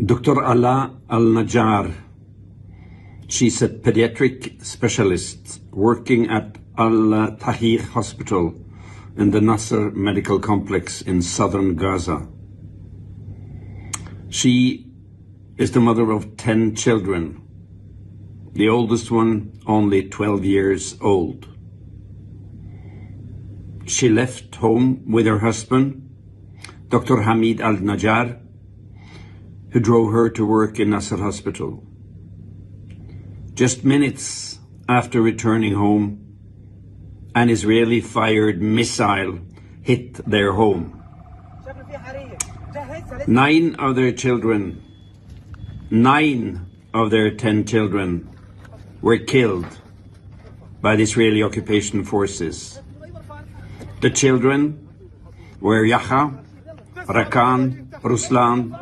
Dr. Ala Al-Najjar. She's a pediatric specialist working at Al-Tahir Hospital in the Nasser Medical Complex in southern Gaza. She is the mother of 10 children, the oldest one only 12 years old. She left home with her husband, Dr. Hamid Al-Najjar, who drove her to work in Nasser Hospital. Just minutes after returning home, an Israeli-fired missile hit their home. 9 of their 10 children were killed by the Israeli occupation forces. The children were Yacha, Rakan, Ruslan,